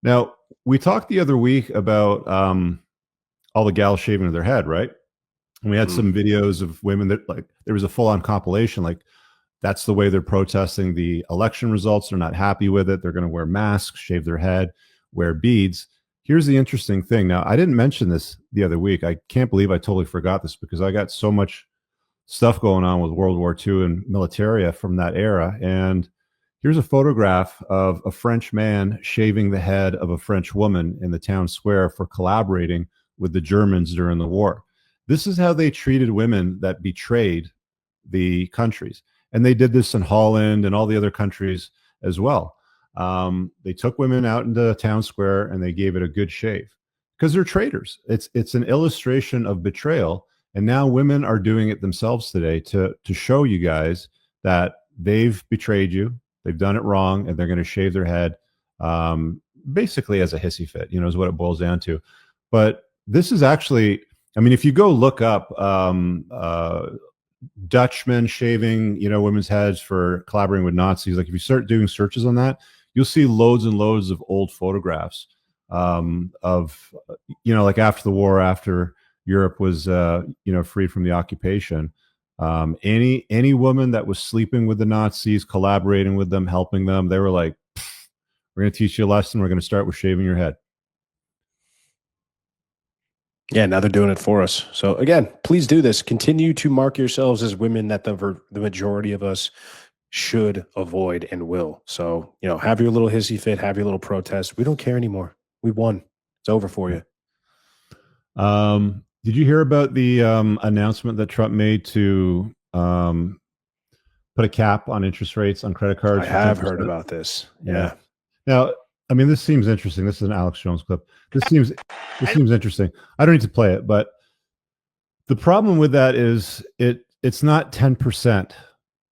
Now, we talked the other week about all the gals shaving their head, right? And we had Mm. some videos of women that like there was a full on compilation, like that's the way they're protesting the election results. They're not happy with it. They're going to wear masks, shave their head, wear beads. Here's the interesting thing. Now, I didn't mention this the other week. I can't believe I totally forgot this because I got so much stuff going on with World War II and militaria from that era. And here's a photograph of a French man shaving the head of a French woman in the town square for collaborating with the Germans during the war. This is how they treated women that betrayed the countries. And they did this in Holland and all the other countries as well. They took women out into town square and they gave it a good shave because they're traitors. It's an illustration of betrayal. And now women are doing it themselves today to show you guys that they've betrayed you, they've done it wrong, and they're going to shave their head, basically as a hissy fit. Is what it boils down to. But this is actually, I mean, if you go look up Dutchmen shaving, women's heads for collaborating with Nazis. Like if you start doing searches on that, you'll see loads and loads of old photographs of, like after the war, after Europe was, freed from the occupation. Any woman that was sleeping with the Nazis, collaborating with them, helping them, they were like, "We're going to teach you a lesson. We're going to start with shaving your head." Yeah, now they're doing it for us. So again, please do this. Continue to mark yourselves as women that the majority of us should avoid and will. So, have your little hissy fit, have your little protest. We don't care anymore. We won. It's over for you. Did you hear about the announcement that Trump made to put a cap on interest rates on credit cards? I have heard about this. Yeah. Now, I mean, this seems interesting. This is an Alex Jones clip. This seems interesting. I don't need to play it, but the problem with that is it's not 10%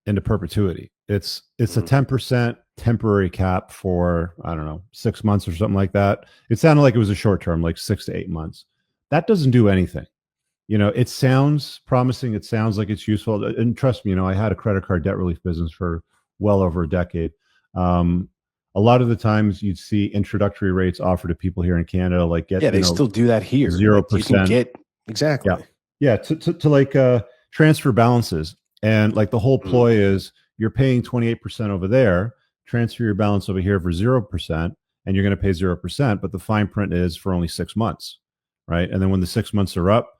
into perpetuity. It's a 10% temporary cap for, I don't know, 6 months or something like that. It sounded like it was a short term, like 6 to 8 months. That doesn't do anything. It sounds promising. It sounds like it's useful. And trust me, I had a credit card debt relief business for well over a decade. A lot of the times you'd see introductory rates offered to people here in Canada, like they still do that here. 0%. Get exactly. Yeah. To like transfer balances. And like the whole ploy is you're paying 28% over there, transfer your balance over here for 0%, and you're going to pay 0%. But the fine print is for only 6 months. Right. And then when the 6 months are up,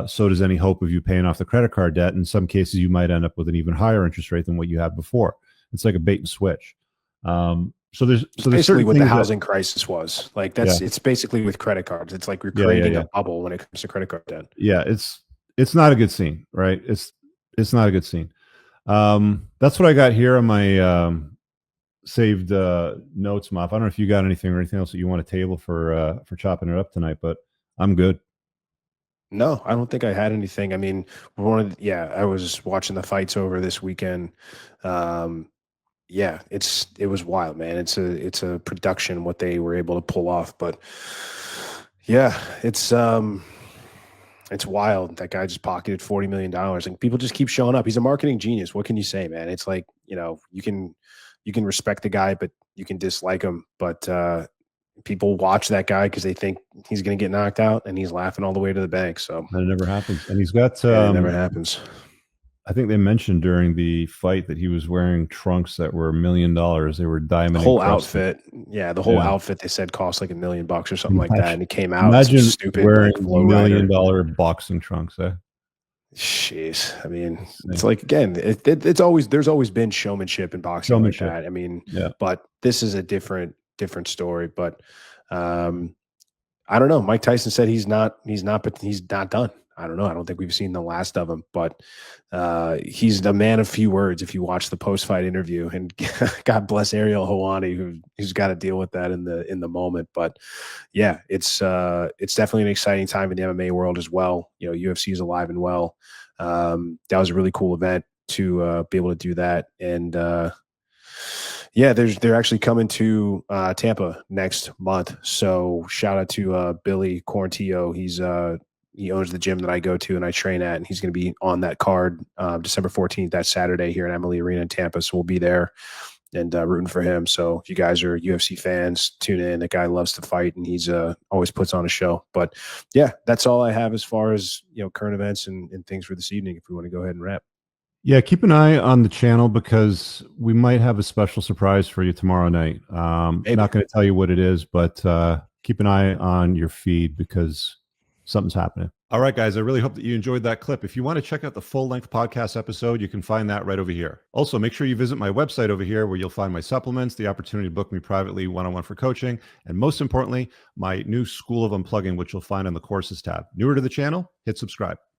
so does any hope of you paying off the credit card debt. In some cases, you might end up with an even higher interest rate than what you had before. It's like a bait and switch. So there's basically what the housing crisis was like. It's basically with credit cards. It's like we're creating a bubble when it comes to credit card debt. Yeah, it's not a good scene, right? It's not a good scene. That's what I got here on my saved notes, Mop. I don't know if you got anything or anything else that you want to table for chopping it up tonight, but I'm good. No, I don't think I had anything. I mean, I was watching the fights over this weekend. Yeah, it was wild, man. It's a production what they were able to pull off, but yeah, it's wild. That guy just pocketed $40 million, and people just keep showing up. He's a marketing genius. What can you say, man? It's like, you can respect the guy, but you can dislike him. But people watch that guy because they think he's going to get knocked out, and he's laughing all the way to the bank. So that never happens, and he's got it never happens. I think they mentioned during the fight that he was wearing trunks that were $1 million. They were diamond. The whole outfit. Yeah, the whole outfit they said cost like $1 million or something like that. And he came out imagine stupid wearing $1 million boxing trunks. Jeez. I mean, it's like, again, there's always been showmanship in boxing like that. I mean, but this is a different story. But I don't know. Mike Tyson said he's not done. I don't know. I don't think we've seen the last of him, but he's a man of few words. If you watch the post-fight interview, and God bless Ariel Helwani, who's got to deal with that in the moment. But yeah, it's definitely an exciting time in the MMA world as well. UFC is alive and well. That was a really cool event to be able to do that. And they're actually coming to Tampa next month. So shout out to Billy Quarantillo. He owns the gym that I go to and I train at, and he's going to be on that card December 14th, that Saturday here at Emily Arena in Tampa. So we'll be there rooting for him. So if you guys are UFC fans, tune in. That guy loves to fight, and he's always puts on a show. But yeah, that's all I have as far as current events and things for this evening. If we want to go ahead and wrap. Yeah, keep an eye on the channel because we might have a special surprise for you tomorrow night. I'm not going to tell you what it is, but keep an eye on your feed because something's happening. All right, guys, I really hope that you enjoyed that clip. If you want to check out the full-length podcast episode, you can find that right over here. Also, make sure you visit my website over here where you'll find my supplements, the opportunity to book me privately one-on-one for coaching, and most importantly, my new School of Unplugging, which you'll find on the Courses tab. Newer to the channel? Hit subscribe.